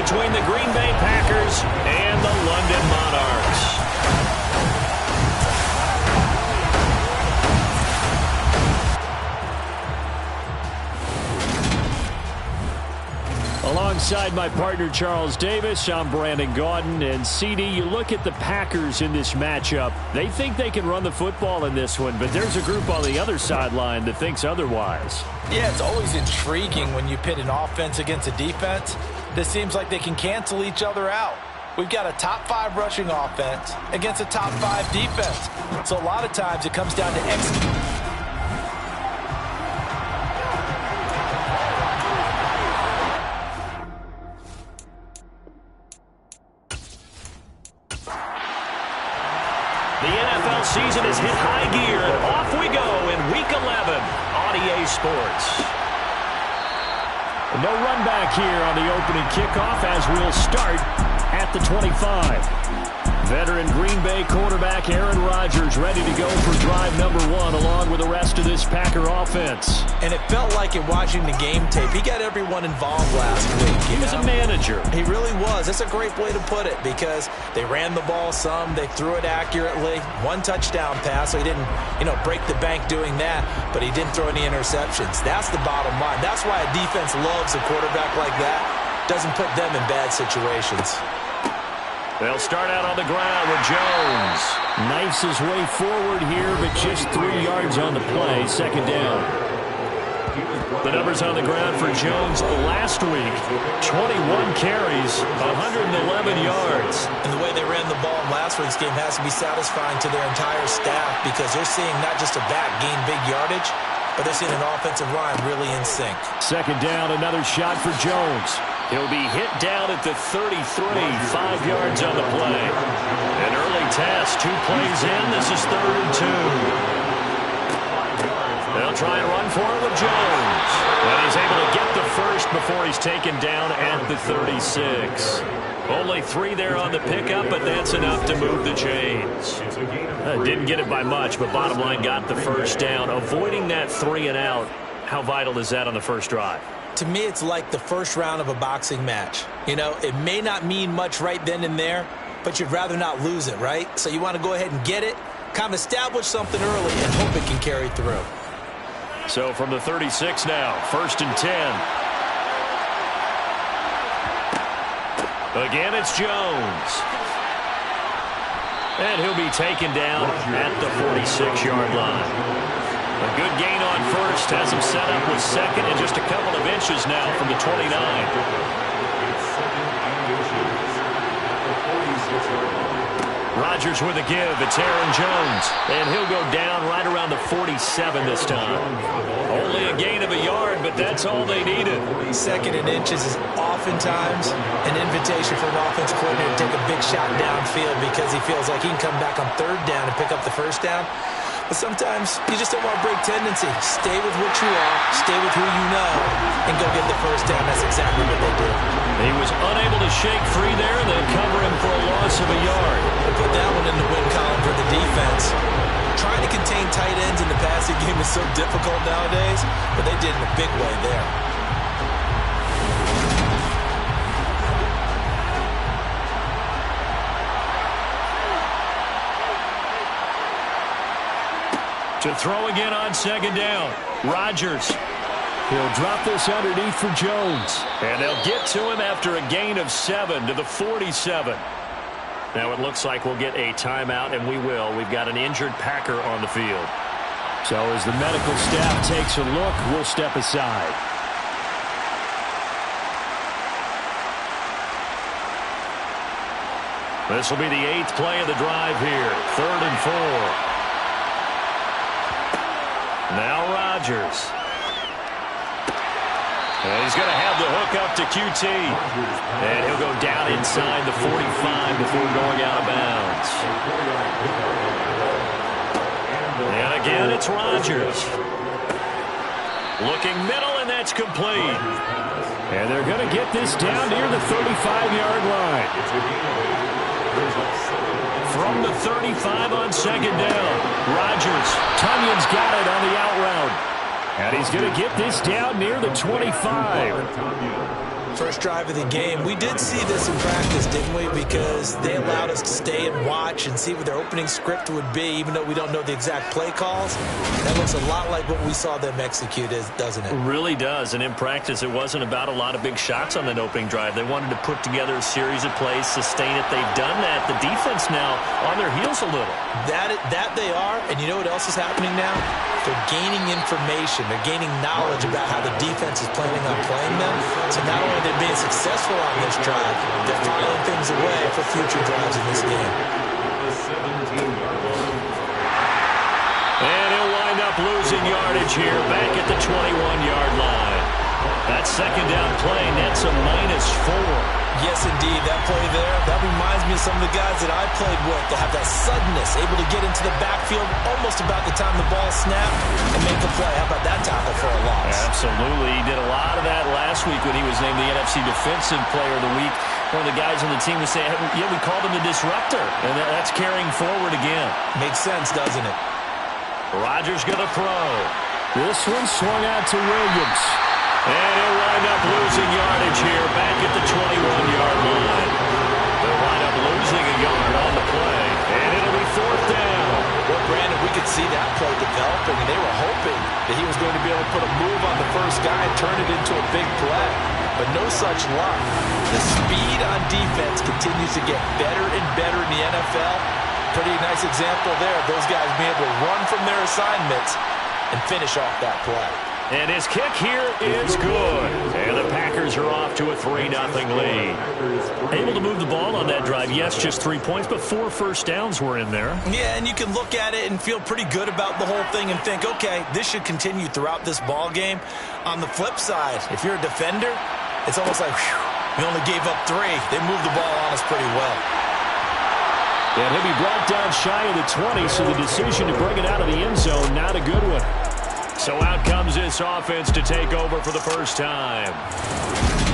between the Green Bay Packers and the London Monarchs. Alongside my partner Charles Davis, I'm Brandon Gaudin. And CD, you look at the Packers in this matchup. They think they can run the football in this one, but there's a group on the other sideline that thinks otherwise. Yeah, it's always intriguing when you pit an offense against a defense. This seems like they can cancel each other out. We've got a top 5 rushing offense against a top 5 defense. So a lot of times it comes down to execution. The NFL season has hit high gear, and off we go in Week 11 on EA Sports. No run back here on the opening kickoff as we'll start at the 25. Veteran Green Bay quarterback Aaron Rodgers ready to go for drive number 1 along with the rest of this Packer offense. And it felt like in watching the game tape, he got everyone involved last week. He was a manager. He really was. That's a great way to put it because they ran the ball some, they threw it accurately. 1 touchdown pass, so he didn't, break the bank doing that, but he didn't throw any interceptions. That's the bottom line. That's why a defense loves a quarterback like that. Doesn't put them in bad situations. They'll start out on the ground with Jones. Knifes his way forward here, but just 3 yards on the play. Second down. The numbers on the ground for Jones last week. 21 carries, 111 yards. And the way they ran the ball in last week's game has to be satisfying to their entire staff because they're seeing not just a back gain big yardage, but they're seeing an offensive line really in sync. Second down, another shot for Jones. He'll be hit down at the 33, 5 yards on the play. An early test, 2 plays in. This is 3rd and 2. They'll try and run for it with Jones. And he's able to get the first before he's taken down at the 36. Only 3 there on the pickup, but that's enough to move the chains. Didn't get it by much, but bottom line got the first down. Avoiding that 3 and out, how vital is that on the first drive? To me, it's like the first round of a boxing match. It may not mean much right then and there, but you'd rather not lose it, right? So you want to go ahead and get it, kind of establish something early, and hope it can carry through. So from the 36 now, 1st and 10. Again, it's Jones. And he'll be taken down at the 46-yard line. A good gain on first, has him set up with second and just a couple of inches now from the 29. Rodgers with a give. It's Aaron Jones. And he'll go down right around the 47 this time. Only a gain of a yard, but that's all they needed. Second and inches is oftentimes an invitation for an offensive coordinator to take a big shot downfield because he feels like he can come back on 3rd down and pick up the first down. But sometimes you just don't want to break tendency. Stay with what you are, stay with who you know, and go get the first down. That's exactly what they did. He was unable to shake free there, and they cover him for a loss of a yard. They put that one in the win column for the defense. Trying to contain tight ends in the passing game is so difficult nowadays, but they did in a big way there. To throw again on 2nd down. Rodgers. He'll drop this underneath for Jones. And they'll get to him after a gain of 7 to the 47. Now it looks like we'll get a timeout, and we will. We've got an injured Packer on the field. So as the medical staff takes a look, we'll step aside. This will be the 8th play of the drive here. 3rd and 4. Now Rodgers. And he's going to have the hook up to QT. And he'll go down inside the 45 before going out of bounds. And again, it's Rodgers. Looking middle, and that's complete. And they're going to get this down near the 35-yard line. From the 35 on 2nd down. Rodgers. Tunyon's got it on the out route. And he's going to get this down near the 25. First drive of the game. We did see this in practice, didn't we? Because they allowed us to stay and watch and see what their opening script would be, even though we don't know the exact play calls. That looks a lot like what we saw them execute, doesn't it? It really does. And in practice, it wasn't about a lot of big shots on that opening drive. They wanted to put together a series of plays, sustain it. They've done that. The defense now on their heels a little. That they are. And you know what else is happening now? They're gaining information. They're gaining knowledge about how the defense is planning on playing them. So not only are they being successful on this drive, they're filing things away for future drives in this game. And he'll wind up losing yardage here back at the 21-yard line. That second down play nets a -4. Yes, indeed. That play there, that reminds me of some of the guys that I played with that have that suddenness, able to get into the backfield almost about the time the ball snapped and make a play. How about that tackle for a loss? Absolutely. He did a lot of that last week when he was named the NFC Defensive Player of the Week. One of the guys on the team was saying, yeah, we called him the disruptor, and that's carrying forward again. Makes sense, doesn't it? Rodgers going to throw. This one swung out to Williams. And he'll wind up losing yardage here back at the 21-yard line. They'll wind up losing a yard on the play, and it'll be 4th down. Well, Brandon, we could see that play developing, and they were hoping that he was going to be able to put a move on the first guy and turn it into a big play. But no such luck. The speed on defense continues to get better and better in the NFL. Pretty nice example there. Those guys being able to run from their assignments and finish off that play. And his kick here is good. And the Packers are off to a 3-0 lead. Able to move the ball on that drive. Yes, just 3 points, but 4 first downs were in there. Yeah, and you can look at it and feel pretty good about the whole thing and think, okay, this should continue throughout this ball game. On the flip side, if you're a defender, it's almost like, whew, we only gave up 3. They moved the ball on us pretty well. And he'll be brought down shy of the 20, so the decision to bring it out of the end zone, not a good one. So out comes this offense to take over for the first time.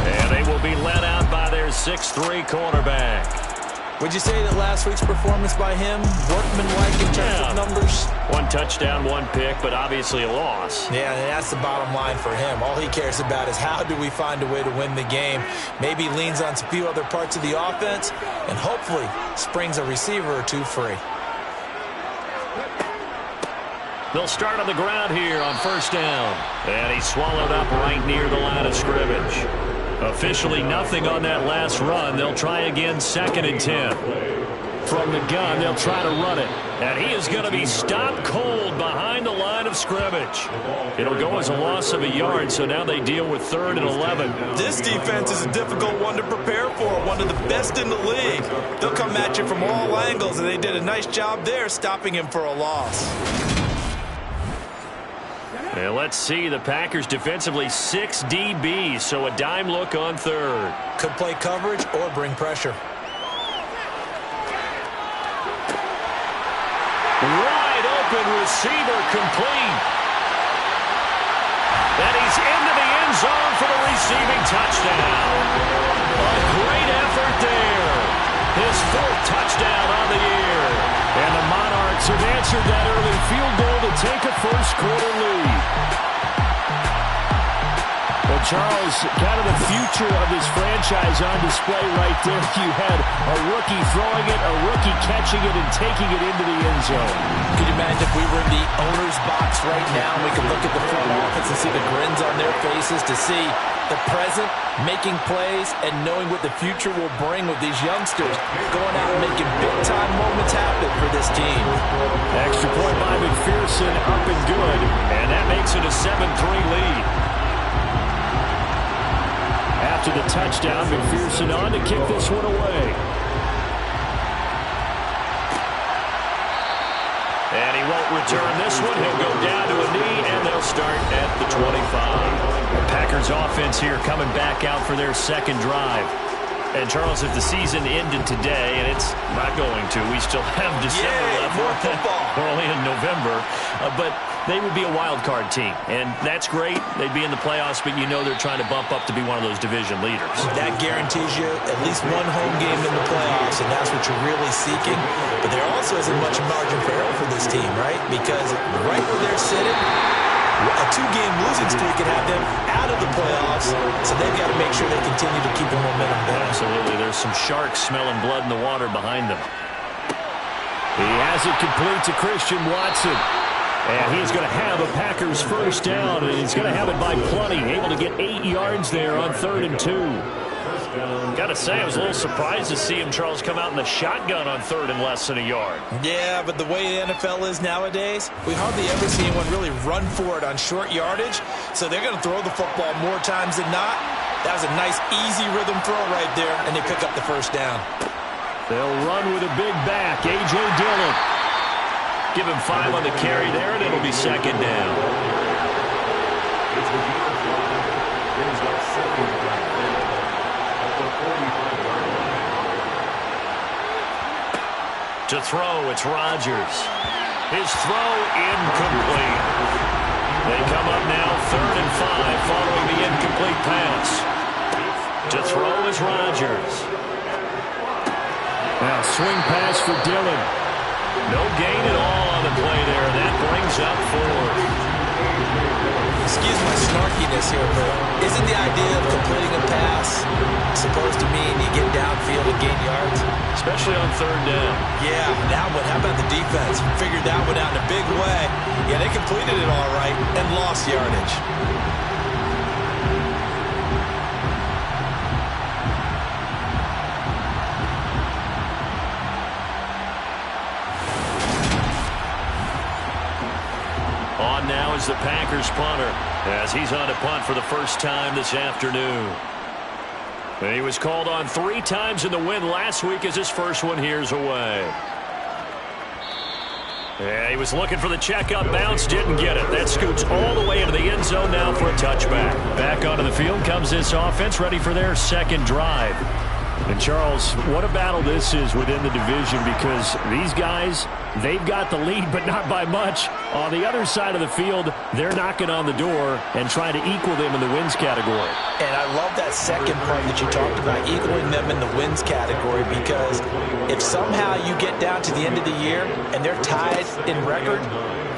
And they will be led out by their 6'3" cornerback. Would you say that last week's performance by him, workmanlike in terms of numbers? 1 touchdown, 1 pick, but obviously a loss. Yeah, and that's the bottom line for him. All he cares about is how do we find a way to win the game. Maybe leans on a few other parts of the offense, and hopefully springs a receiver or 2 free. They'll start on the ground here on first down. And he's swallowed up right near the line of scrimmage. Officially nothing on that last run. They'll try again 2nd and 10. From the gun, they'll try to run it. And he is going to be stopped cold behind the line of scrimmage. It'll go as a loss of a yard, so now they deal with 3rd and 11. This defense is a difficult one to prepare for, one of the best in the league. They'll come at you from all angles, and they did a nice job there stopping him for a loss. And let's see, the Packers defensively 6 DBs, so a dime look on 3rd. Could play coverage or bring pressure. Wide open receiver complete. And he's into the end zone for the receiving touchdown. A great effort there. His 4th touchdown on the year. And the Monarchs have answered that early field goal to take a first-quarter lead. Well, Charles, kind of the future of this franchise on display right there. You had a rookie throwing it, a rookie catching it, and taking it into the end zone. Could you imagine if we were in the owner's box right now and we could look at the front office and see the grins on their faces, to see the present making plays and knowing what the future will bring with these youngsters going out and making big-time moments happen for this team. Extra point by McPherson, up and good, and that makes it a 7-3 lead. After the touchdown, McPherson on to kick this one away. And he won't return this one. He'll go down to a knee, and they'll start at the 25. The Packers offense here coming back out for their 2nd drive. And, Charles, if the season ended today, and it's not going to, we still have December left. More football. We're only in November. But they would be a wild card team, and that's great. They'd be in the playoffs, but you know they're trying to bump up to be one of those division leaders. That guarantees you at least 1 home game in the playoffs, and that's what you're really seeking. But there also isn't much margin for error for this team, right? Because right where they're sitting, A two-game losing streak could have them out of the playoffs, so they've got to make sure they continue to keep the momentum going. Absolutely. There's some sharks smelling blood in the water behind them. He has it complete to Christian Watson. And he's going to have a Packers first down, and he's going to have it by plenty. Able to get 8 yards there on 3rd and 2. Got to say, I was a little surprised to see him, Charles, come out in the shotgun on 3rd and less than a yard. Yeah, but the way the NFL is nowadays, we hardly ever see anyone really run for it on short yardage. So they're going to throw the football more times than not. That was a nice, easy rhythm throw right there, and they pick up the first down. They'll run with a big back, A.J. Dillon. Give him 5 on the carry there, and it'll be 2nd down. To throw, it's Rodgers. His throw incomplete. They come up now 3rd and 5 following the incomplete pass. To throw is Rodgers. Now swing pass for Dillon. No gain at all on the play there. That brings up 4th. Excuse my snarkiness here, but isn't the idea of completing a pass supposed to mean you get downfield and gain yards? Especially on 3rd down. Yeah, that one. How about the defense? Figured that one out in a big way. Yeah, they completed it all right and lost yardage. On now is the Packers punter as he's on to punt for the first time this afternoon. He was called on 3 times in the win last week as his first one here's away. Yeah, he was looking for the check-up bounce, didn't get it. That scoots all the way into the end zone now for a touchback. Back onto the field comes this offense, ready for their second drive. And, Charles, what a battle this is within the division because these guys, they've got the lead, but not by much. On the other side of the field, they're knocking on the door and trying to equal them in the wins category. And I love that second part that you talked about, equaling them in the wins category, because if somehow you get down to the end of the year and they're tied in record,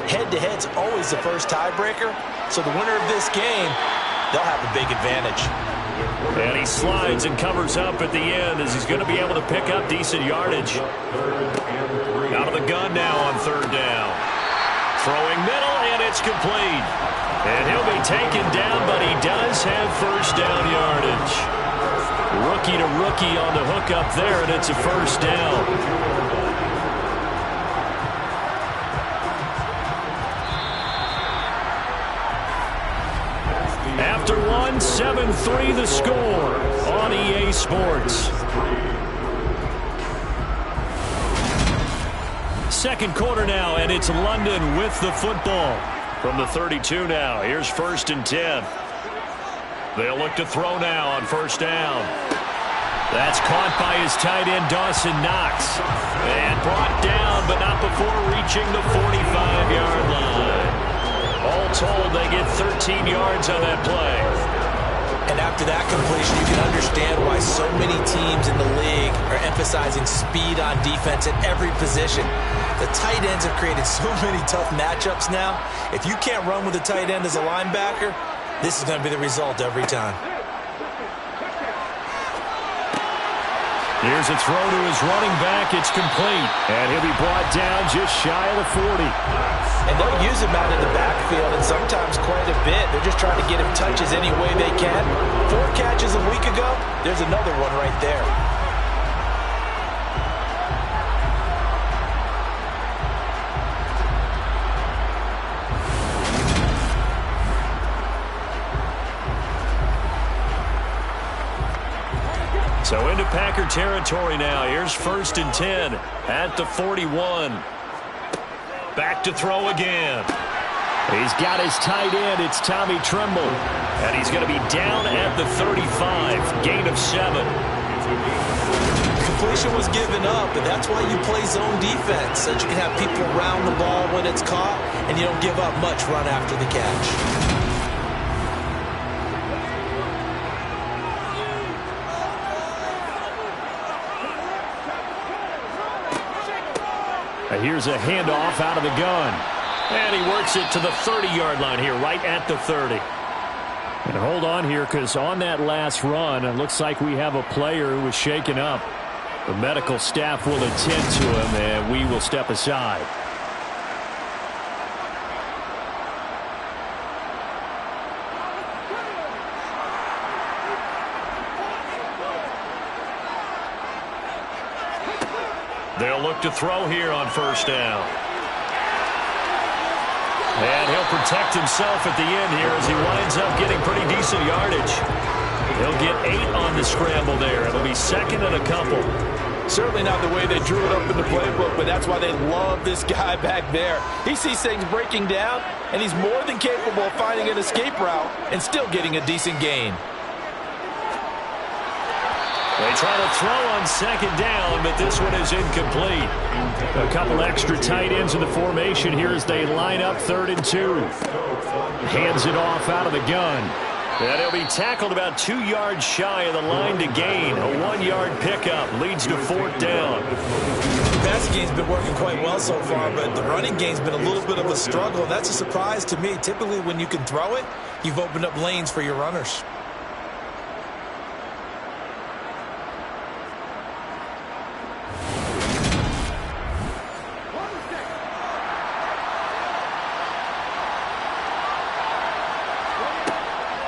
head-to-head's always the first tiebreaker. So the winner of this game, they'll have a big advantage. And he slides and covers up at the end as he's going to be able to pick up decent yardage. Out of the gun now on 3rd down. Throwing middle, and it's complete. And he'll be taken down, but he does have first down yardage. Rookie to rookie on the hook up there, and it's a first down. After one, 7-3 the score on EA Sports. Second quarter now, and it's London with the football. From the 32 now, here's 1st and 10. They'll look to throw now on first down. That's caught by his tight end, Dawson Knox. And brought down, but not before reaching the 45-yard line. All told, they get 13 yards on that play. And after that completion, you can understand why so many teams in the league are emphasizing speed on defense at every position. The tight ends have created so many tough matchups now. If you can't run with a tight end as a linebacker, this is going to be the result every time. Here's a throw to his running back. It's complete. And he'll be brought down just shy of the 40. And they'll use him out in the backfield, and sometimes quite a bit. They're just trying to get him touches any way they can. 4 catches a week ago. There's another one right there. So into Packer territory now. Here's 1st and 10 at the 41. Back to throw again. He's got his tight end. It's Tommy Tremble. And he's going to be down at the 35. Gain of 7. Completion was given up, but that's why you play zone defense, so that you can have people round the ball when it's caught, and you don't give up much run after the catch. Here's a handoff out of the gun. And he works it to the 30-yard line here, right at the 30. And hold on here, because on that last run, it looks like we have a player who was shaken up. The medical staff will attend to him, and we will step aside. They'll look to throw here on first down. And he'll protect himself at the end here as he winds up getting pretty decent yardage. He'll get 8 on the scramble there. It'll be second and a couple. Certainly not the way they drew it up in the playbook, but that's why they love this guy back there. He sees things breaking down, and he's more than capable of finding an escape route and still getting a decent gain. They try to throw on second down, but this one is incomplete. A couple extra tight ends in the formation here as they line up 3rd and 2. Hands it off out of the gun. And he'll be tackled about 2 yards shy of the line to gain. A 1-yard pickup leads to 4th down. The passing game's been working quite well so far, but the running game's been a little bit of a struggle, and that's a surprise to me. Typically, when you can throw it, you've opened up lanes for your runners.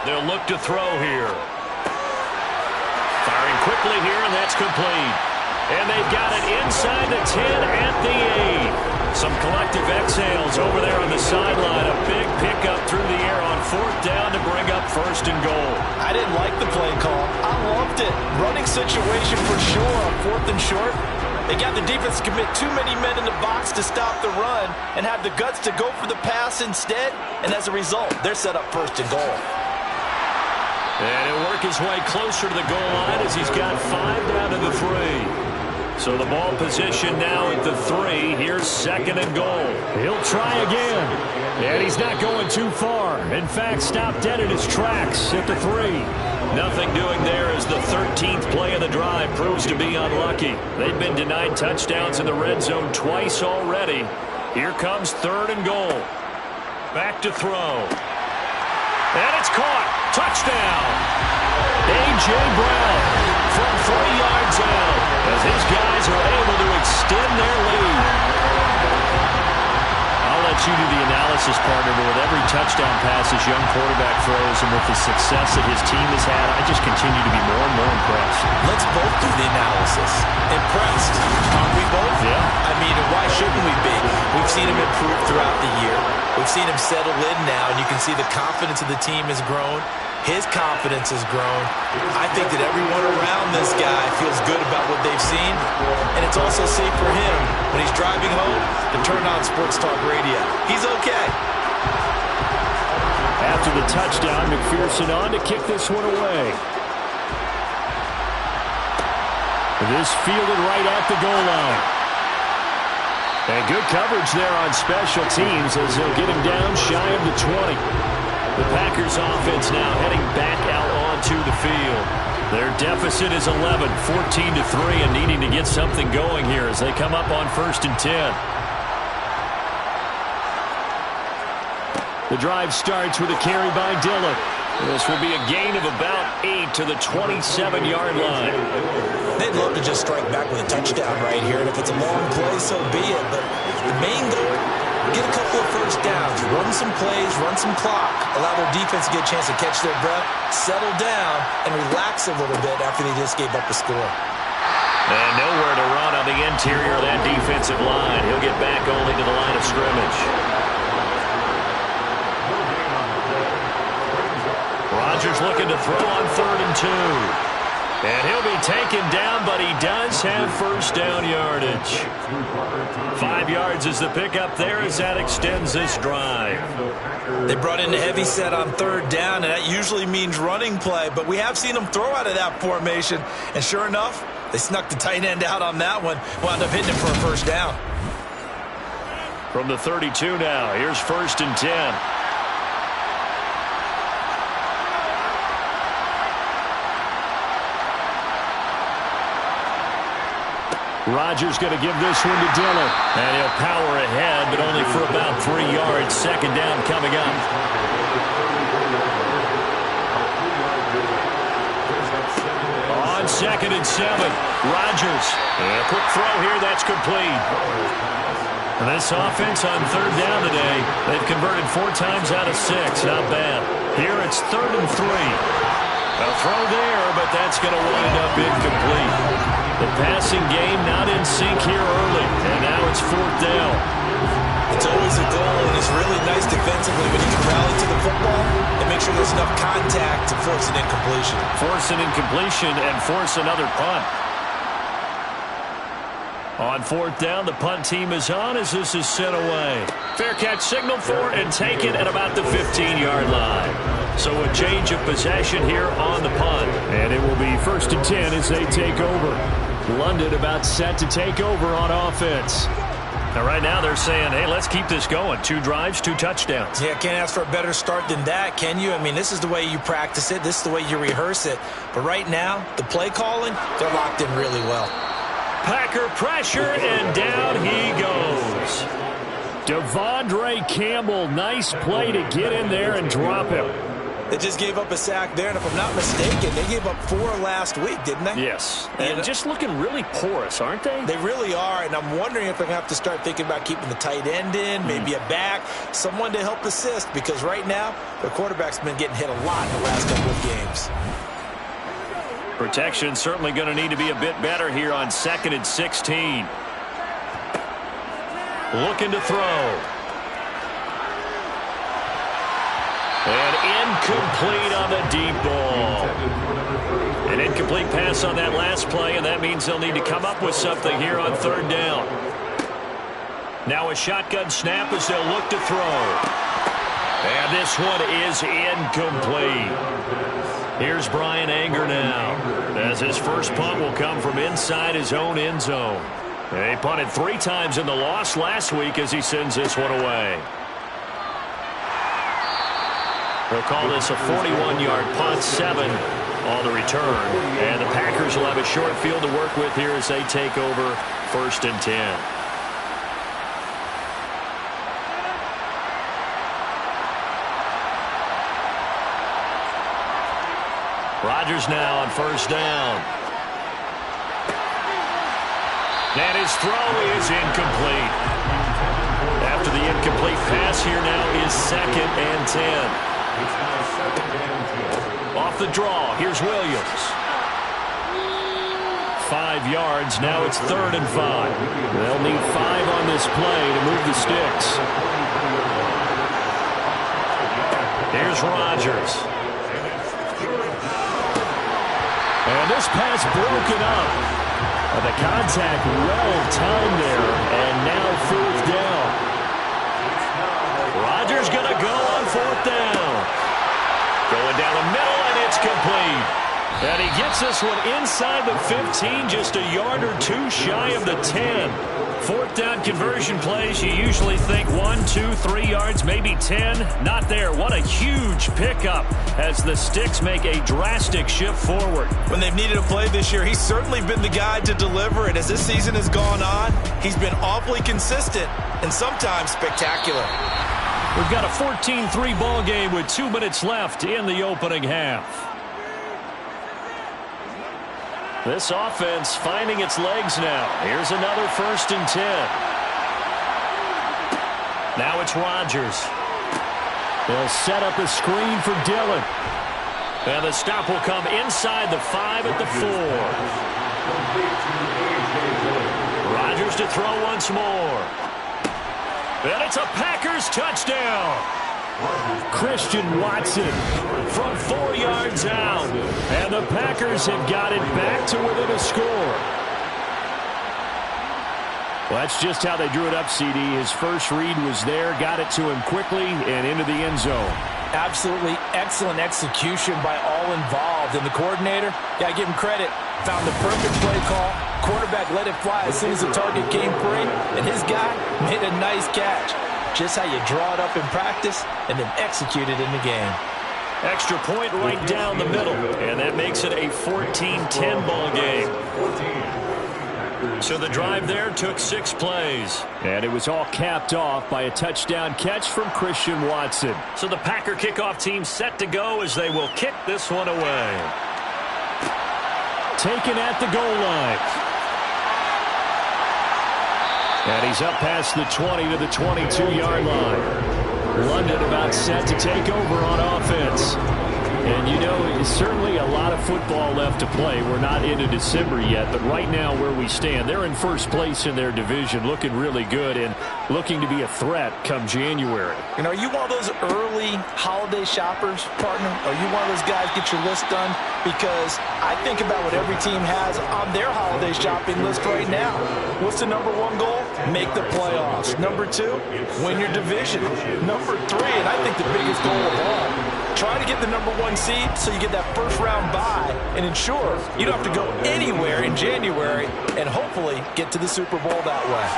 They'll look to throw here. Firing quickly here, and that's complete. And they've got it inside the 10 at the 8. Some collective exhales over there on the sideline. A big pickup through the air on 4th down to bring up 1st and goal. I didn't like the play call. I loved it. Running situation for sure on 4th and short. They got the defense to commit too many men in the box to stop the run and have the guts to go for the pass instead. And as a result, they're set up 1st and goal. And he'll work his way closer to the goal line as he's got 5 down to the 3. So the ball position now at the 3. Here's 2nd and goal. He'll try again. And he's not going too far. In fact, stopped dead in his tracks at the 3. Nothing doing there as the 13th play of the drive proves to be unlucky. They've been denied touchdowns in the red zone twice already. Here comes 3rd and goal. Back to throw. And it's caught. Touchdown. A.J. Brown from 40 yards out as his guys are able to extend their lead. I'll let you do the analysis, partner, but with every touchdown pass this young quarterback throws and with the success that his team has had, I just continue to be more and more impressed. Let's both do the analysis. Impressed. Aren't we both? Yeah. I mean, why shouldn't we be? We've seen him improve throughout the year. We've seen him settle in now, and you can see the confidence of the team has grown. His confidence has grown. I think that everyone around this guy feels good about what they've seen, and it's also safe for him when he's driving home to turn on Sports Talk Radio. He's okay. After the touchdown, McPherson on to kick this one away. This fielded right at the goal line. And good coverage there on special teams as they'll get him down shy of the 20. The Packers offense now heading back out onto the field. Their deficit is 11, 14-3, and needing to get something going here as they come up on 1st and 10. The drive starts with a carry by Dillon. This will be a gain of about 8 to the 27-yard line. They'd love to just strike back with a touchdown right here, and if it's a long play, so be it. But the main goal, get a couple of first downs, run some plays, run some clock, allow their defense to get a chance to catch their breath, settle down, and relax a little bit after they just gave up a score. And nowhere to run on the interior of that defensive line. He'll get back only to the line of scrimmage. Rodgers looking to throw on 3rd and 2. And he'll be taken down, but he does have 1st down yardage. 5 yards is the pickup there as that extends this drive. They brought in a heavy set on 3rd down, and that usually means running play, but we have seen them throw out of that formation. And sure enough, they snuck the tight end out on that one, wound up hitting him for a 1st down. From the 32 now, here's 1st and 10. Rodgers going to give this one to Dillon. And he'll power ahead, but only for about 3 yards. Second down coming up. On 2nd and 7, Rodgers. And a quick throw here, that's complete. And this offense on 3rd down today, they've converted 4 times out of 6. Not bad. Here it's 3rd and 3. A throw there, but that's going to wind up incomplete. The passing game not in sync here early, and now it's 4th down. It's always a goal, and it's really nice defensively when you can rally to the football and make sure there's enough contact to force an incompletion. Force an incompletion and force another punt. On 4th down, the punt team is on as this is sent away. Fair catch signal for and taken at about the 15-yard line. So a change of possession here on the punt. And it will be 1st and 10 as they take over. London about set to take over on offense. Now right now they're saying, hey, let's keep this going. 2 drives, 2 touchdowns. Yeah, can't ask for a better start than that, can you? I mean, this is the way you practice it. This is the way you rehearse it. But right now, the play calling, they're locked in really well. Packer pressure, and down he goes. Devondre Campbell, nice play to get in there and drop him. They just gave up a sack there, and if I'm not mistaken, they gave up 4 last week, didn't they? Yes, and just looking really porous, aren't they? They really are, and I'm wondering if they're going to have to start thinking about keeping the tight end in, maybe a back, someone to help assist, because right now, their quarterback's been getting hit a lot in the last couple of games. Protection certainly going to need to be a bit better here on 2nd and 16. Looking to throw. And incomplete on the deep ball. An incomplete pass on that last play, and that means they'll need to come up with something here on 3rd down. Now a shotgun snap as they'll look to throw. And this one is incomplete. Here's Brian Anger now, as his first punt will come from inside his own end zone. And he punted 3 times in the loss last week as he sends this one away. They'll call this a 41-yard punt, 7 on the return. And the Packers will have a short field to work with here as they take over 1st and 10. Rodgers now on 1st down. And his throw is incomplete. After the incomplete pass, here now is 2nd and 10. Off the draw, here's Williams. 5 yards, now it's 3rd and 5. They'll need 5 on this play to move the sticks. Here's Rodgers. And this pass broken up. The contact well-timed there, and now 4th down. Rodgers going to go on 4th down. Going down the middle, and it's complete. And he gets this one inside the 15, just a yard or 2 shy of the 10. 4th down conversion plays, you usually think 1, 2, 3 yards, maybe 10. Not there. What a huge pickup as the sticks make a drastic shift forward. When they've needed a play this year, he's certainly been the guy to deliver. And as this season has gone on, he's been awfully consistent and sometimes spectacular. We've got a 14-3 ball game with 2 minutes left in the opening half. This offense finding its legs now. Here's another 1st and 10. Now it's Rodgers. They'll set up a screen for Dillon. And the stop will come inside the 5 at the 4. Rodgers to throw once more. And it's a Packers touchdown. Christian Watson from 4 yards out. And the Packers have got it back to within a score. Well, that's just how they drew it up, CD. His first read was there, got it to him quickly and into the end zone. Absolutely excellent execution by all involved. And the coordinator, got to give him credit, found the perfect play call. Quarterback let it fly as soon as the target came free. And his guy made a nice catch. Just how you draw it up in practice and then execute it in the game. Extra point right down the middle. And that makes it a 14-10 ball game. So the drive there took 6 plays. And it was all capped off by a touchdown catch from Christian Watson. So the Packer kickoff team set to go as they will kick this one away. Taken at the goal line. And he's up past the 20 to the 22-yard line. London about set to take over on offense. And, you know, it's certainly a lot of football left to play. We're not into December yet, but right now where we stand, they're in first place in their division, looking really good and looking to be a threat come January. You know, are you one of those early holiday shoppers, partner? Are you one of those guys get your list done? Because I think about what every team has on their holiday shopping list right now. What's the number 1 goal? Make the playoffs. Number 2, win your division. Number 3, and I think the biggest goal of all, try to get the number 1 seed so you get that first-round bye and ensure you don't have to go anywhere in January and hopefully get to the Super Bowl that way.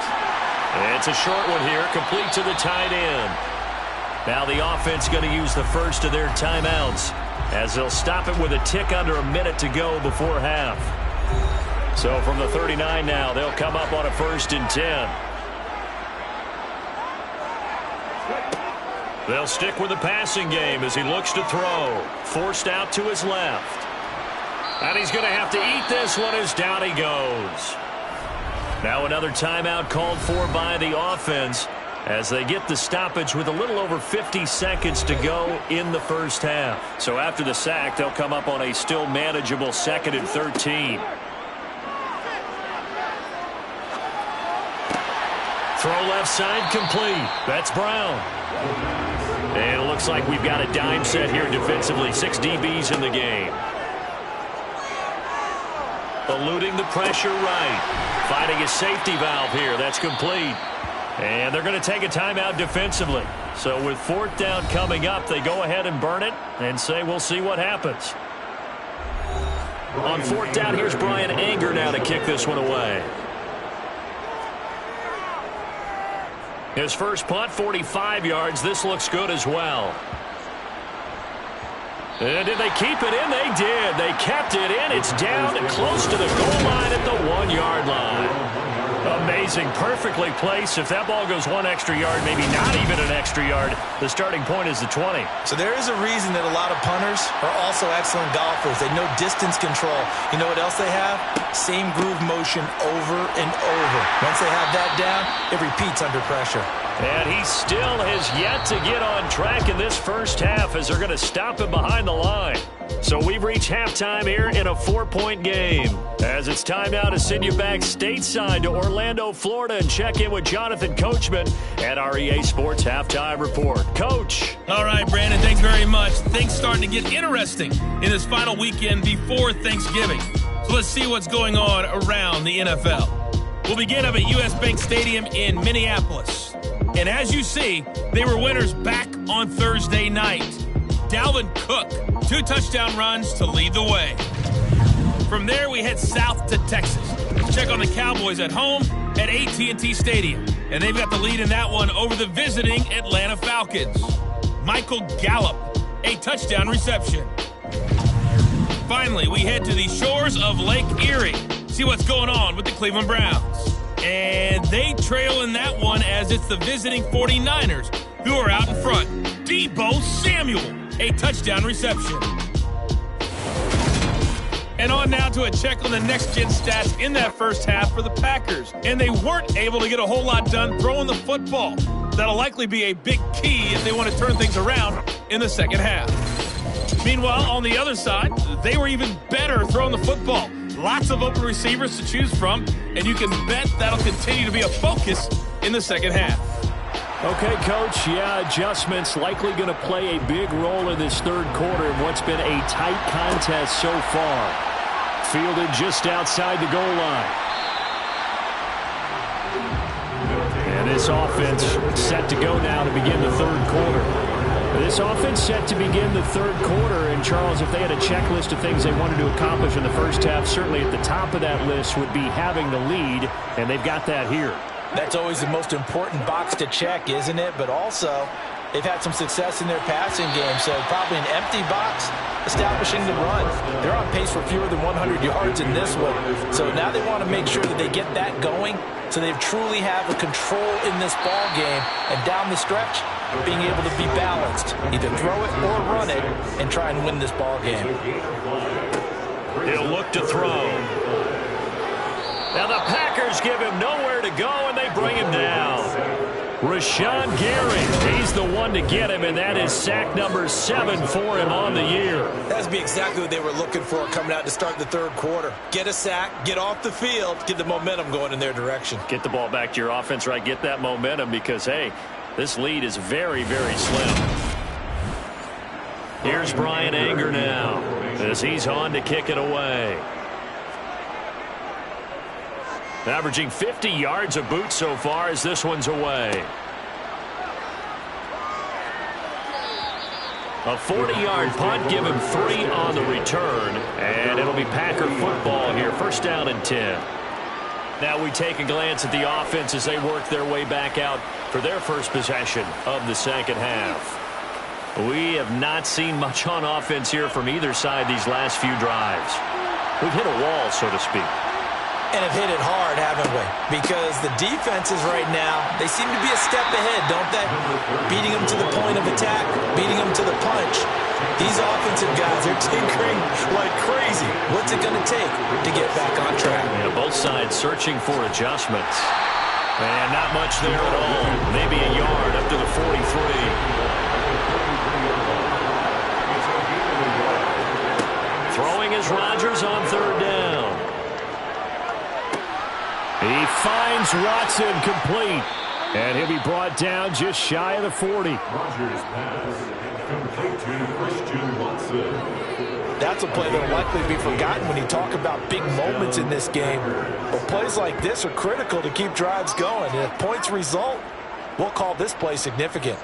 It's a short one here, complete to the tight end. Now the offense going to use the first of their timeouts as they'll stop it with a tick under a minute to go before half. So from the 39 now, they'll come up on a 1st and 10. They'll stick with the passing game as he looks to throw. Forced out to his left. And he's going to have to eat this one as down he goes. Now another timeout called for by the offense as they get the stoppage with a little over 50 seconds to go in the first half. So after the sack, they'll come up on a still manageable 2nd and 13. Throw left side complete. That's Brown. And it looks like we've got a dime set here defensively. 6 DBs in the game. Eluding the pressure right. Finding a safety valve here. That's complete. And they're going to take a timeout defensively. So with 4th down coming up, they go ahead and burn it and say we'll see what happens. On 4th down, here's Brian Anger now to kick this one away. His first punt, 45 yards. This looks good as well. And did they keep it in? They did. They kept it in. It's down close to the goal line at the 1-yard line. Amazing. Perfectly placed. If that ball goes 1 extra yard, maybe not even an extra yard, the starting point is the 20. So there is a reason that a lot of punters are also excellent golfers. They know distance control. You know what else they have? Same groove motion over and over. Once they have that down, it repeats under pressure. And he still has yet to get on track in this first half as they're going to stop him behind the line. So we've reached halftime here in a 4-point game. As it's time now to send you back stateside to Orlando, Florida, and check in with Jonathan Coachman at our EA Sports Halftime Report. Coach. All right, Brandon, thanks very much. Things starting to get interesting in this final weekend before Thanksgiving. So let's see what's going on around the NFL. We'll begin up at U.S. Bank Stadium in Minneapolis. And as you see, they were winners back on Thursday night. Dalvin Cook, 2 touchdown runs to lead the way. From there, we head south to Texas. Check on the Cowboys at home at AT&T Stadium. And they've got the lead in that one over the visiting Atlanta Falcons. Michael Gallup, a touchdown reception. Finally, we head to the shores of Lake Erie. See what's going on with the Cleveland Browns. And they trail in that one as it's the visiting 49ers who are out in front. Deebo Samuel, a touchdown reception. And on now to a check on the next-gen stats in that first half for the Packers. And they weren't able to get a whole lot done throwing the football. That'll likely be a big key if they want to turn things around in the second half. Meanwhile, on the other side, they were even better throwing the football. Lots of open receivers to choose from, and you can bet that'll continue to be a focus in the second half. Okay, Coach, adjustments likely going to play a big role in this third quarter in what's been a tight contest so far. Fielded just outside the goal line. And this offense set to go now to begin the third quarter. This offense set to begin the third quarter, and Charles, if they had a checklist of things they wanted to accomplish in the first half, certainly at the top of that list would be having the lead, and they've got that here. That's always the most important box to check, isn't it? But also, they've had some success in their passing game, so probably an empty box. establishing the run. They're on pace for fewer than 100 yards in this one. So now they want to make sure that they get that going so they truly have a control in this ball game. And down the stretch, being able to be balanced. Either throw it or run it and try and win this ball game. He'll look to throw. Now the Packers give him nowhere to go, and they bring him down. Rashawn Gary, he's the one to get him, and that is sack number 7 for him on the year. That's be exactly what they were looking for coming out to start the third quarter. Get a sack, get off the field, get the momentum going in their direction. Get the ball back to your offense, right? Get that momentum because, hey, this lead is very, very slim. Here's Brian Anger now as he's on to kick it away. Averaging 50 yards a boot so far as this one's away. A 40-yard punt, give him 3 on the return, and it'll be Packer football here. First down and 10. Now we take a glance at the offense as they work their way back out for their first possession of the second half. We have not seen much on offense here from either side these last few drives. We've hit a wall, so to speak. And have hit it hard, haven't we? Because the defenses right now, they seem to be a step ahead, don't they? Beating them to the point of attack, beating them to the punch. These offensive guys are tinkering like crazy. What's it going to take to get back on track? Yeah, both sides searching for adjustments. And not much there at all. Maybe a yard up to the 43. Throwing is Rodgers on third down. He finds Watson complete. And he'll be brought down just shy of the 40. Rodgers pass complete to Christian Watson. That's a play that will likely be forgotten when you talk about big moments in this game. But plays like this are critical to keep drives going. And if points result, we'll call this play significant.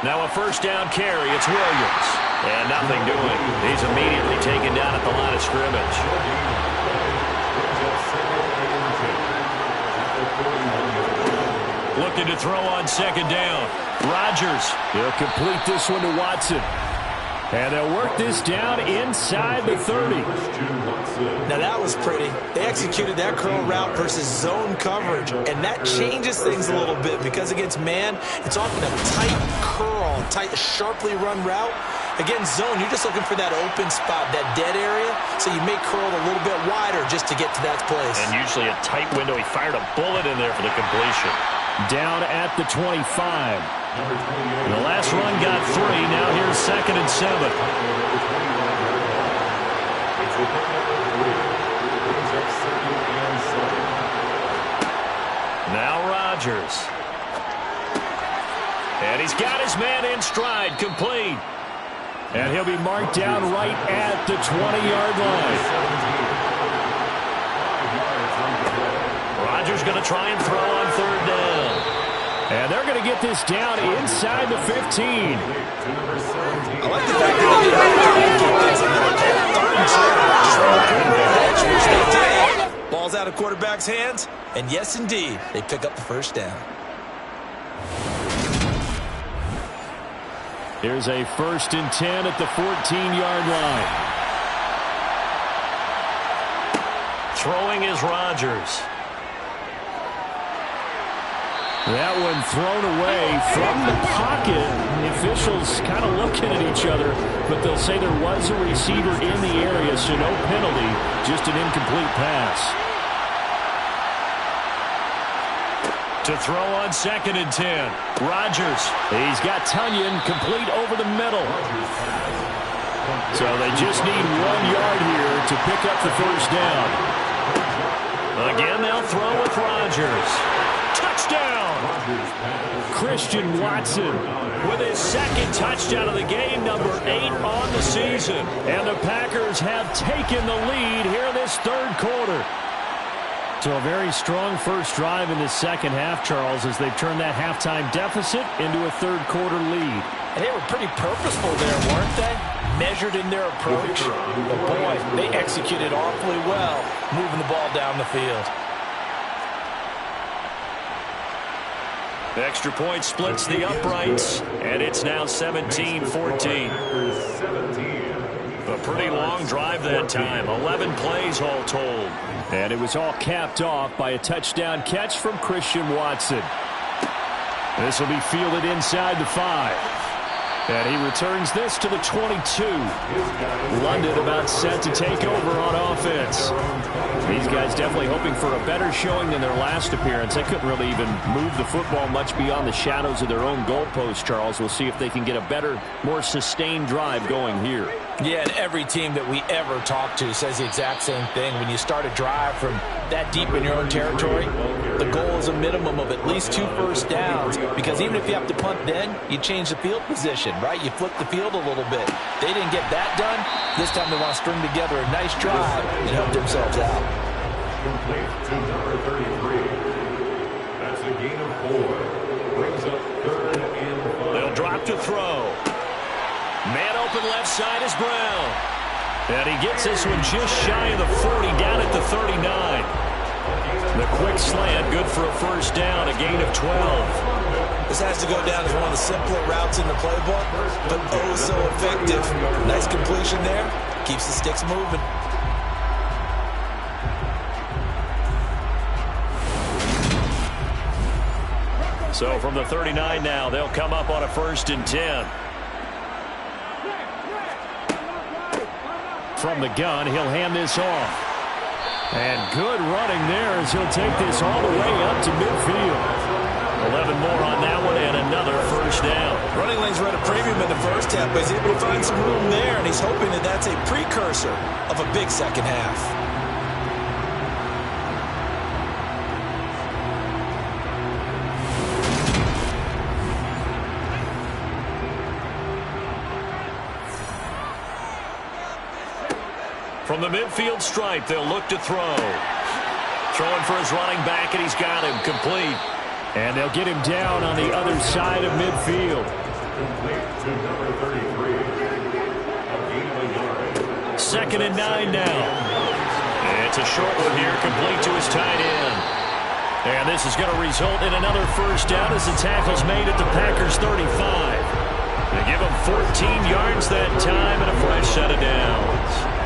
Now a first down carry. It's Williams. And nothing doing. He's immediately taken down at the line of scrimmage. Looking to throw on second down. Rodgers. He'll complete this one to Watson. And they'll work this down inside the 30. Now that was pretty. They executed that curl route versus zone coverage. And that changes things a little bit because against man, it's often a tight curl, tight, sharply run route. Against zone, you're just looking for that open spot, that dead area. So you may curl it a little bit wider just to get to that place. And usually a tight window. He fired a bullet in there for the completion. Down at the 25. The last run got 3. Now here's second and 7. Now Rodgers. And he's got his man in stride, complete. And he'll be marked down right at the 20-yard line. Rodgers going to try and throw on third down. And they're going to get this down inside the 15. I like the fact that they did ball's out of quarterback's hands, and yes, indeed, they pick up the first down. Here's a first and 10 at the 14-yard line. Throwing is Rodgers. That one thrown away from the pocket. The officials kind of looking at each other, but they'll say there was a receiver in the area, so no penalty, just an incomplete pass. To throw on second and 10. Rodgers. He's got Tunyon complete over the middle. So they just need 1 yard here to pick up the first down. Again, they'll throw with Rodgers. Touchdown! Christian Watson with his second touchdown of the game, number 8 on the season. And the Packers have taken the lead here in this third quarter. So a very strong first drive in the second half, Charles, as they've turned that halftime deficit into a third quarter lead. And they were pretty purposeful there, weren't they? Measured in their approach. But boy, they executed awfully well, moving the ball down the field. The extra point splits the uprights, and it's now 17-14. A pretty long drive that time, 11 plays all told. And it was all capped off by a touchdown catch from Christian Watson. This will be fielded inside the 5. And he returns this to the 22. London about set to take over on offense. These guys definitely hoping for a better showing than their last appearance. They couldn't really even move the football much beyond the shadows of their own goalpost, Charles. We'll see if they can get a better, more sustained drive going here. Yeah, and every team that we ever talk to says the exact same thing. When you start a drive from that deep in your own territory, the goal is a minimum of at least 2 first downs, because even if you have to punt then, you change the field position, right? You flip the field a little bit. They didn't get that done. This time they want to string together a nice drive and help themselves out. Complete to number 33. That's a gain of 4. Brings up 3rd and 5. They'll drop to throw. Man open left side is Brown. And he gets this one just shy of the 40, down at the 39. The quick slant, good for a first down, a gain of 12. This has to go down as one of the simpler routes in the playbook, but oh so effective. Nice completion there. Keeps the sticks moving. So from the 39 now, they'll come up on a 1st and 10. From the gun, he'll hand this off. And good running there as he'll take this all the way up to midfield. 11 more on that one and another first down. Running lanes were at a premium in the first half, but he's able to find some room there, and he's hoping that that's a precursor of a big second half. From the midfield stripe, they'll look to throw. Throwing for his running back, and he's got him complete. And they'll get him down on the other side of midfield. Complete to number 33. A gain of a yard. 2nd and 9 now. And it's a short one here, complete to his tight end. And this is going to result in another first down as the tackle's made at the Packers' 35. They give him 14 yards that time and a fresh set of downs.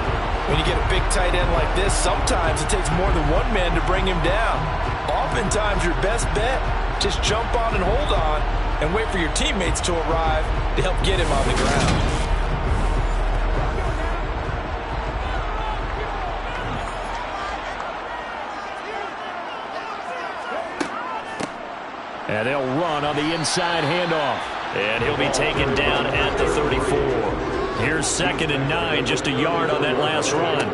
When you get a big tight end like this, sometimes it takes more than one man to bring him down. Oftentimes, your best bet, just jump on and hold on and wait for your teammates to arrive to help get him on the ground. And they'll run on the inside handoff. And he'll be taken down at the 34. Here's 2nd and 9, just a yard on that last run.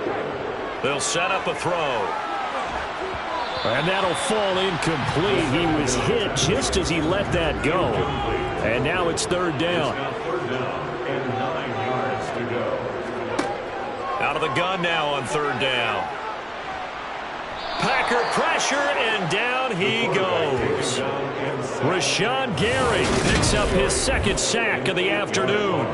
They'll set up a throw. And that'll fall incomplete. He was hit just as he let that go. And now it's 3rd down. Now 3rd down and 9 yards to go. Out of the gun now on 3rd down. Packer pressure, and down he goes. Rashawn Gary picks up his 2nd sack of the afternoon.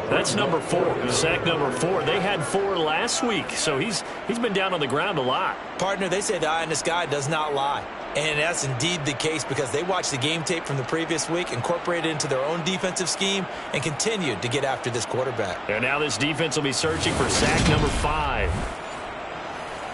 That's number 4, sack number 4. They had 4 last week, so he's been down on the ground a lot. Partner, they say the eye in the sky does not lie. And that's indeed the case, because they watched the game tape from the previous week, incorporated it into their own defensive scheme, and continued to get after this quarterback. And now this defense will be searching for sack number 5.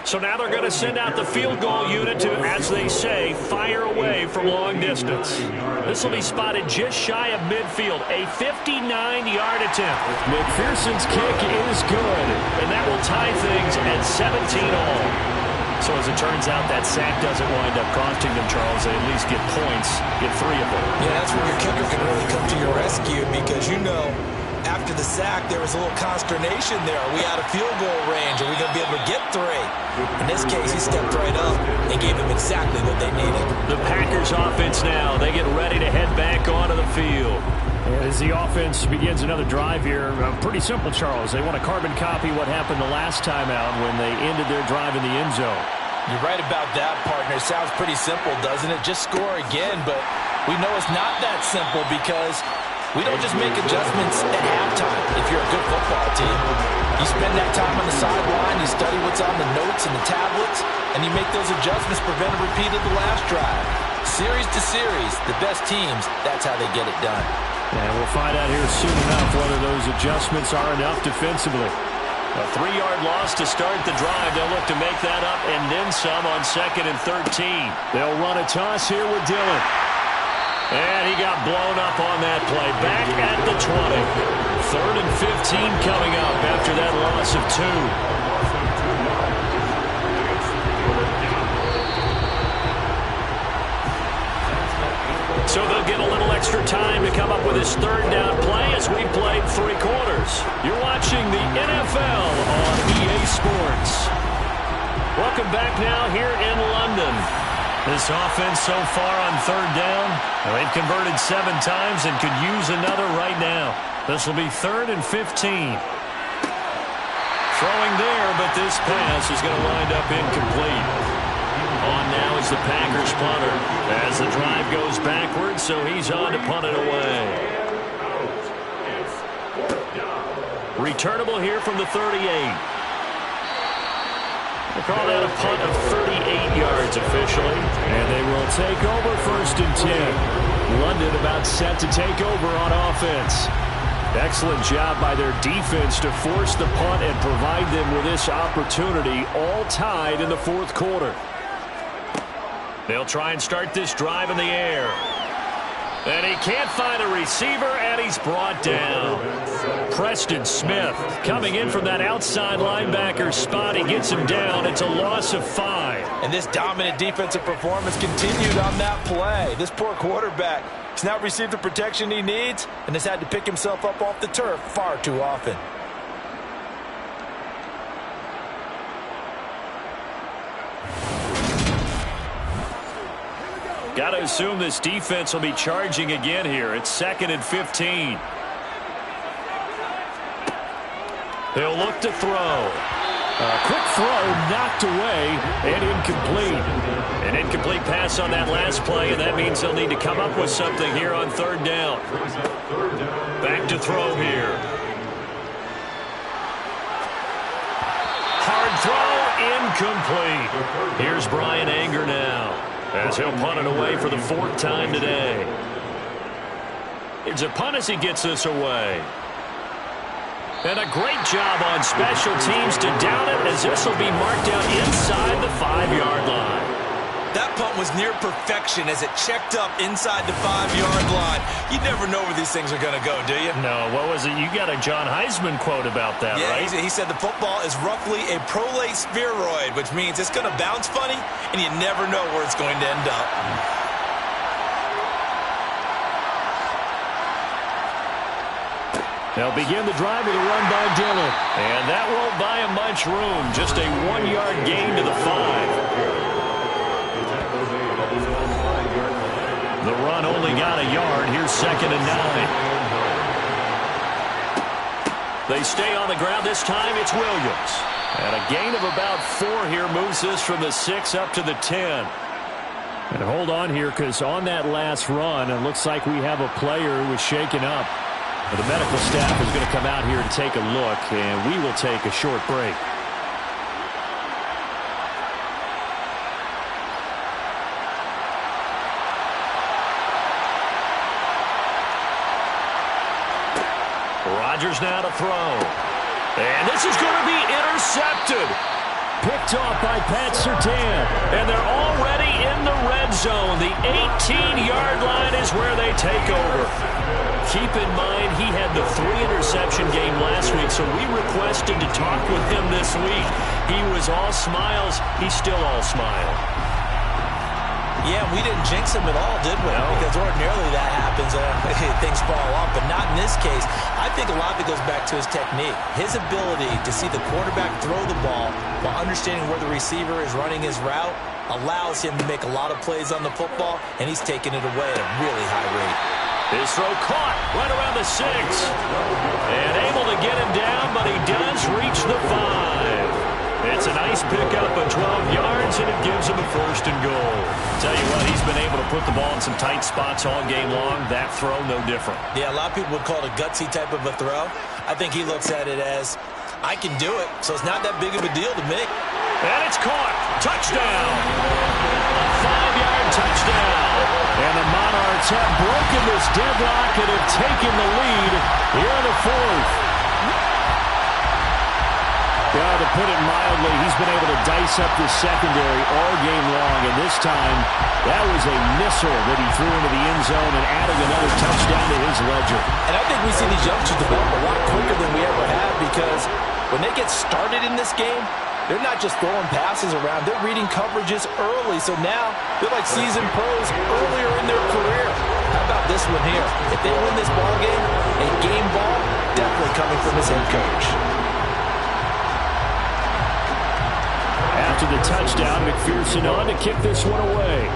So now they're going to send out the field goal unit to, as they say, fire away from long distance. This will be spotted just shy of midfield, a 59-yard attempt. McPherson's kick is good. And that will tie things at 17-all. So as it turns out, that sack doesn't wind up costing them, Charles. They at least get points, get 3 of them. Yeah, that's where your kicker can really come to your rescue, because you know, after the sack, there was a little consternation there. Are we out of field goal range? Are we going to be able to get 3? In this case, he stepped right up and gave them exactly what they needed. The Packers offense now. They get ready to head back onto the field. As the offense begins another drive here, pretty simple, Charles. They want to carbon copy what happened the last time out when they ended their drive in the end zone. You're right about that, partner. It sounds pretty simple, doesn't it? Just score again, but we know it's not that simple, because We don't just make adjustments at halftime if you're a good football team. You spend that time on the sideline, you study what's on the notes and the tablets, and you make those adjustments, prevent a repeat of the last drive. Series to series, the best teams, that's how they get it done. And we'll find out here soon enough whether those adjustments are enough defensively. A 3-yard loss to start the drive. They'll look to make that up and then some on 2nd and 13. They'll run a toss here with Dillon. And he got blown up on that play. Back at the 20. 3rd and 15 coming up after that loss of 2. So they'll get a little extra time to come up with his 3rd down play as we played 3 quarters. You're watching the NFL on EA Sports. Welcome back now here in London. This offense so far on 3rd down, they've converted 7 times and could use another right now. This will be 3rd and 15. Throwing there, but this pass is going to wind up incomplete. On now is the Packers punter as the drive goes backwards, so he's on to punt it away. Returnable here from the 38. They call that a punt of 38 yards officially, and they will take over 1st and 10. London about set to take over on offense. Excellent job by their defense to force the punt and provide them with this opportunity, all tied in the 4th quarter. They'll try and start this drive in the air. And he can't find a receiver, and he's brought down. Preston Smith coming in from that outside linebacker spot. He gets him down. It's a loss of 5. And this dominant defensive performance continued on that play. This poor quarterback has not received the protection he needs and has had to pick himself up off the turf far too often. Got to assume this defense will be charging again here. It's 2nd and 15. They'll look to throw. A quick throw knocked away and incomplete. An incomplete pass on that last play, and that means they'll need to come up with something here on 3rd down. Back to throw here. Hard throw, incomplete. Here's Brian Anger now, as he'll punt it away for the 4th time today. It's a punt as he gets this away. And a great job on special teams to down it, as this will be marked down inside the 5-yard line. That punt was near perfection as it checked up inside the 5-yard line. You never know where these things are going to go, do you? No, what was it? You got a John Heisman quote about that, right? Yeah, he said the football is roughly a prolate spheroid, which means it's going to bounce funny, and you never know where it's going to end up. They'll begin the drive with a run by Dillon. And that won't buy him much room. Just a 1-yard gain to the 5. The run only got a yard. Here's 2nd and 9. They stay on the ground this time. It's Williams. And a gain of about 4 here moves this from the 6 up to the 10. And hold on here, because on that last run, it looks like we have a player who was shaken up. The medical staff is going to come out here and take a look, and we will take a short break. Rodgers now to throw. And this is going to be intercepted. Picked off by Pat Surtain. And they're already in the red zone. The 18-yard line is where they take over. Keep in mind, he had the 3-interception game last week, so we requested to talk with him this week. He was all smiles. He's still all smile. Yeah, we didn't jinx him at all, did we? No. Because ordinarily that happens. Things fall off, but not in this case. I think a lot of it goes back to his technique. His ability to see the quarterback throw the ball while understanding where the receiver is running his route allows him to make a lot of plays on the football, and he's taking it away at a really high rate. His throw caught right around the 6. And able to get him down, but he does reach the 5. It's a nice pickup of 12 yards, and it gives him a first and goal. Tell you what, he's been able to put the ball in some tight spots all game long. That throw, no different. Yeah, a lot of people would call it a gutsy type of a throw. I think he looks at it as, I can do it, so it's not that big of a deal to me. And it's caught. Touchdown. A 5-yard touchdown. And the Monarchs have broken this deadlock and have taken the lead here in the fourth. Yeah, to put it mildly, he's been able to dice up the secondary all game long, and this time that was a missile that he threw into the end zone and adding another touchdown to his ledger. And I think we see these youngsters develop a lot quicker than we ever have, because when they get started in this game, they're not just throwing passes around. They're reading coverages early, so now they're like seasoned pros earlier in their career. How about this one here? If they win this ball game, a game ball definitely coming from his head coach. After the touchdown, McPherson on to kick this one away.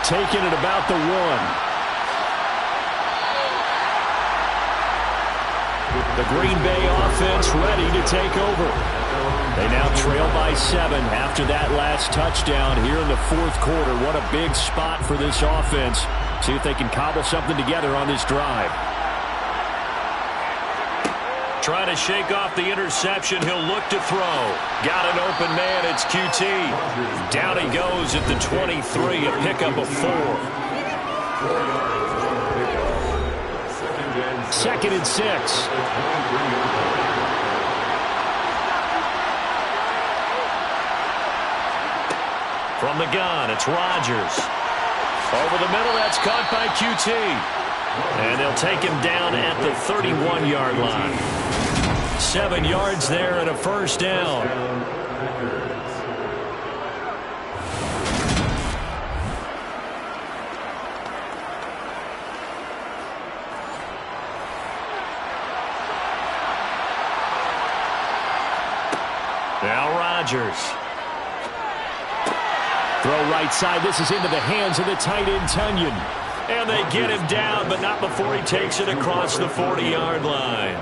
Taking it about the 1. The Green Bay offense ready to take over. They now trail by 7 after that last touchdown here in the fourth quarter. What a big spot for this offense. See if they can cobble something together on this drive. Trying to shake off the interception. He'll look to throw. Got an open man. It's QT. Down he goes at the 23. A pickup of 4. 2nd and 6. From the gun, it's Rodgers. Over the middle, that's caught by QT. And they'll take him down at the 31-yard line. 7 yards there and a first down. Now Rodgers. Throw right side. This is into the hands of the tight end, Tunyon. And they get him down, but not before he takes it across the 40-yard line.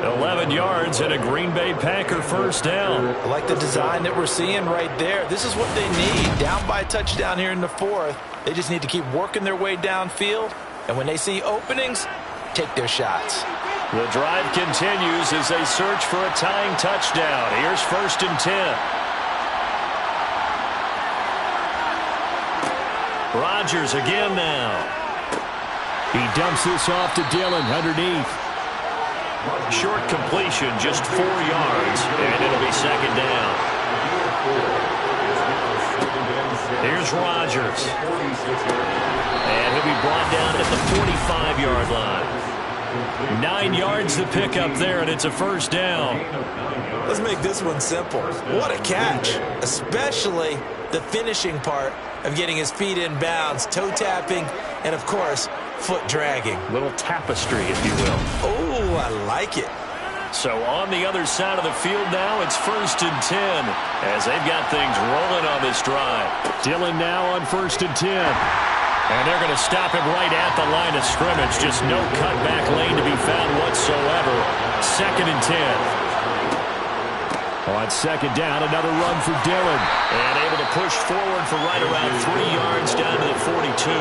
11 yards and a Green Bay Packer first down. I like the design that we're seeing right there. This is what they need. Down by a touchdown here in the fourth. They just need to keep working their way downfield. And when they see openings, take their shots. The drive continues as they search for a tying touchdown. Here's 1st and 10. Rodgers again now. He dumps this off to Dillon underneath. Short completion, just 4 yards, and it'll be 2nd down. Here's Rodgers. And he'll be brought down at the 45-yard line. 9 yards to pick up there, and it's a first down. Let's make this one simple. What a catch, especially the finishing part of getting his feet in bounds, toe tapping, and of course, foot dragging. Little tapestry, if you will. Oh, I like it. So on the other side of the field now, it's 1st and 10 as they've got things rolling on this drive. Dillon now on 1st and 10. And they're going to stop him right at the line of scrimmage. Just no cutback lane to be found whatsoever. 2nd and 10. On 2nd down, another run for Dillon. And able to push forward for right around 3 yards down to the 42.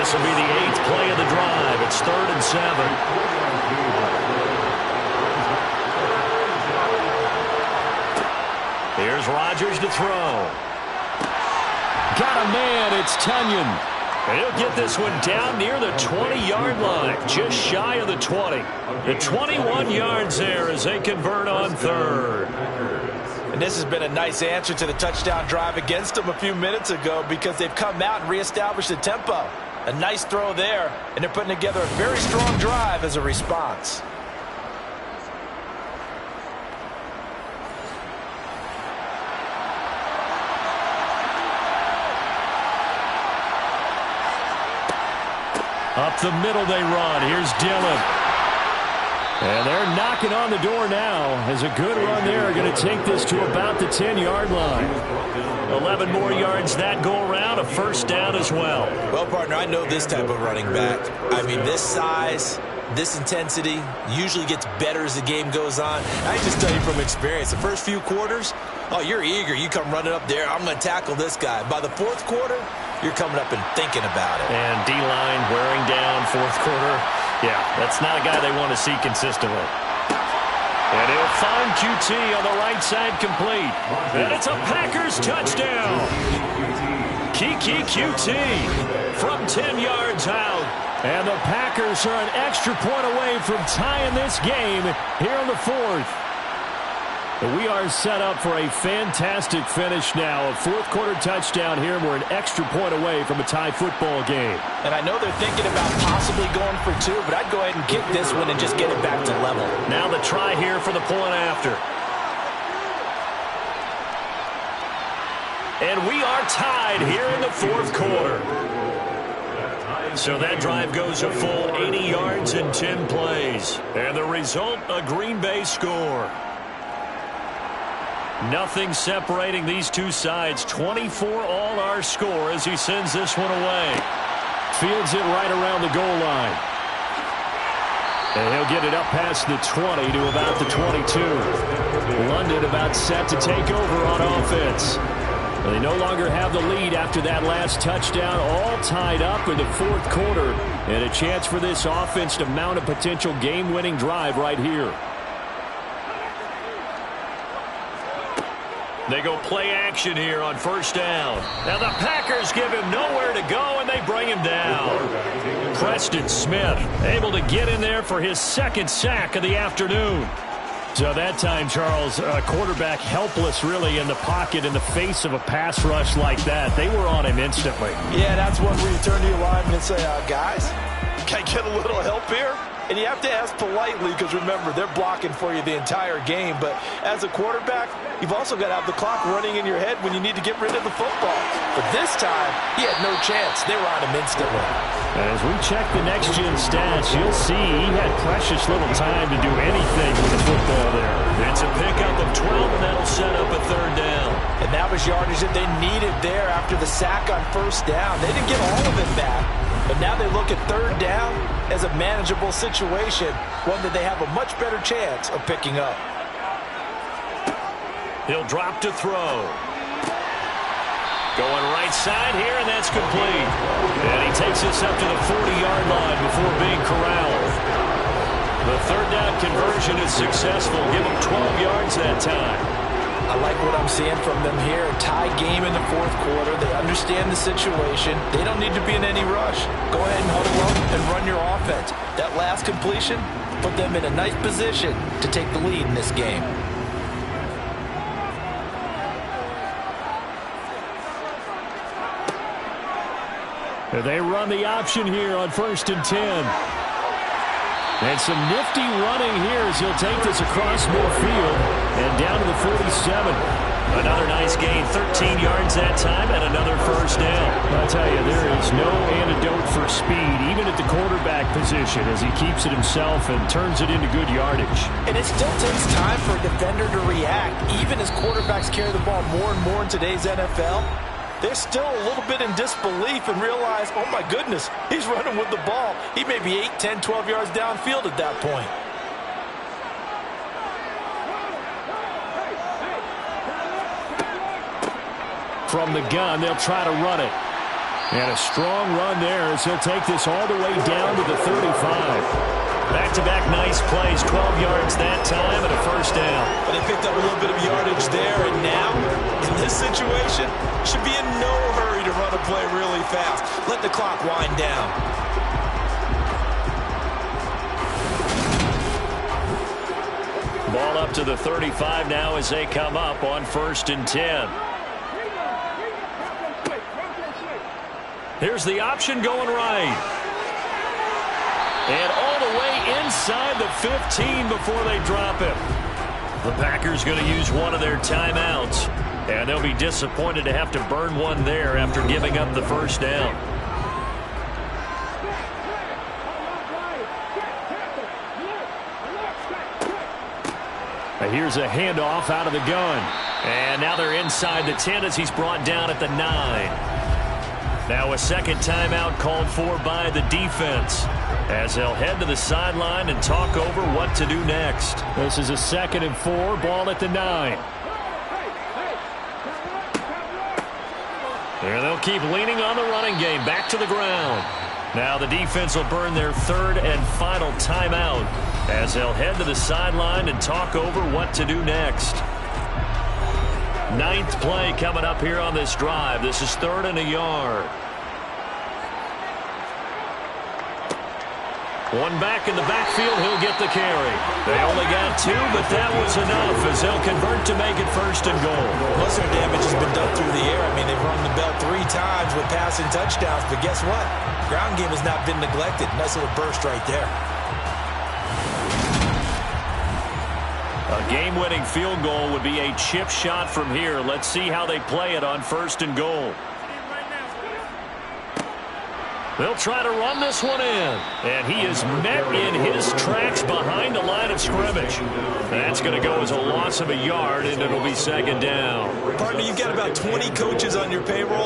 This will be the 8th play of the drive. It's 3rd and 7. Here's Rodgers to throw. Got a man. It's Tunyon. And he'll get this one down near the 20-yard line, just shy of the 20. The 21 yards there as they convert on 3rd. And this has been a nice answer to the touchdown drive against them a few minutes ago, because they've come out and reestablished the tempo. A nice throw there, and they're putting together a very strong drive as a response. Up the middle they run. Here's Dillon. And they're knocking on the door now as a good run there are going to take this to about the 10-yard line. 11 more yards that go around, a first down as well. Well, partner, I know this type of running back. I mean, this size, this intensity usually gets better as the game goes on. I can just tell you from experience, the first few quarters, oh, you're eager. You come running up there, I'm going to tackle this guy. By the fourth quarter, you're coming up and thinking about it. And D-line wearing down fourth quarter. Yeah, that's not a guy they want to see consistently. And he'll find QT on the right side complete. And it's a Packers touchdown. Kiki QT from 10 yards out. And the Packers are an extra point away from tying this game here in the fourth. We are set up for a fantastic finish now. A fourth-quarter touchdown here, and we're an extra point away from a tie football game. And I know they're thinking about possibly going for two, but I'd go ahead and kick this one and just get it back to level. Now the try here for the point after. And we are tied here in the fourth quarter. So that drive goes a full 80 yards in 10 plays. And the result, a Green Bay score. Nothing separating these two sides. 24 all our score as he sends this one away. Fields it right around the goal line. And he'll get it up past the 20 to about the 22. London about set to take over on offense. They no longer have the lead after that last touchdown, all tied up in the fourth quarter. And a chance for this offense to mount a potential game-winning drive right here. They go play action here on first down. Now the Packers give him nowhere to go, and they bring him down. Preston Smith able to get in there for his second sack of the afternoon. So that time, Charles, a quarterback helpless really in the pocket in the face of a pass rush like that. They were on him instantly. Yeah, that's one where you turn to your lineman and say, guys, can I get a little help here? And you have to ask politely because, remember, they're blocking for you the entire game. But as a quarterback, you've also got to have the clock running in your head when you need to get rid of the football. But this time, he had no chance. They were on him instantly. As we check the next-gen stats, you'll see he had precious little time to do anything with the football there. It's a pickup of 12, and that'll set up a third down. And that was yardage that they needed there after the sack on first down. They didn't get all of it back. But now they look at third down as a manageable situation, one that they have a much better chance of picking up. He'll drop to throw. Going right side here, and that's complete. And he takes this up to the 40-yard line before being corralled. The third down conversion is successful. Give him 12 yards that time. I like what I'm seeing from them here. A tie game in the fourth quarter. They understand the situation. They don't need to be in any rush. Go ahead and huddle up and run your offense. That last completion put them in a nice position to take the lead in this game. They run the option here on 1st and 10. And some nifty running here as he'll take this across midfield and down to the 47. Another nice gain, 13 yards that time, and another first down. I'll tell you, there is no antidote for speed, even at the quarterback position, as he keeps it himself and turns it into good yardage. And it still takes time for a defender to react, even as quarterbacks carry the ball more and more in today's NFL. They're still a little bit in disbelief and realize, oh my goodness, he's running with the ball. He may be 8, 10, 12 yards downfield at that point. From the gun, they'll try to run it. And a strong run there as he'll take this all the way down to the 35. Back-to-back nice plays, 12 yards that time and a first down. But they picked up a little bit of yardage there, and now, in this situation, should be in no hurry to run a play really fast. Let the clock wind down. Ball up to the 35 now as they come up on 1st and 10. Here's the option going right. And all the way inside the 15 before they drop him. The Packers going to use one of their timeouts. And they'll be disappointed to have to burn one there after giving up the first down. Here's a handoff out of the gun. And now they're inside the 10 as he's brought down at the 9. Now a second timeout called for by the defense as they'll head to the sideline and talk over what to do next. This is a 2nd and 4, ball at the 9. And they'll keep leaning on the running game, back to the ground. Now the defense will burn their 3rd and final timeout as they'll head to the sideline and talk over what to do next. 9th play coming up here on this drive. This is 3rd and a yard. One back in the backfield, he'll get the carry. They only got 2, but that was enough as they'll convert to make it 1st and goal. Most of their damage has been done through the air. I mean, they've rung the bell 3 times with passing touchdowns, but guess what? Ground game has not been neglected. Nice little burst right there. A game-winning field goal would be a chip shot from here. Let's see how they play it on 1st and goal. They'll try to run this one in. And he is met in his tracks behind the line of scrimmage. That's going to go as a loss of a yard, and it'll be 2nd down. Partner, you've got about 20 coaches on your payroll.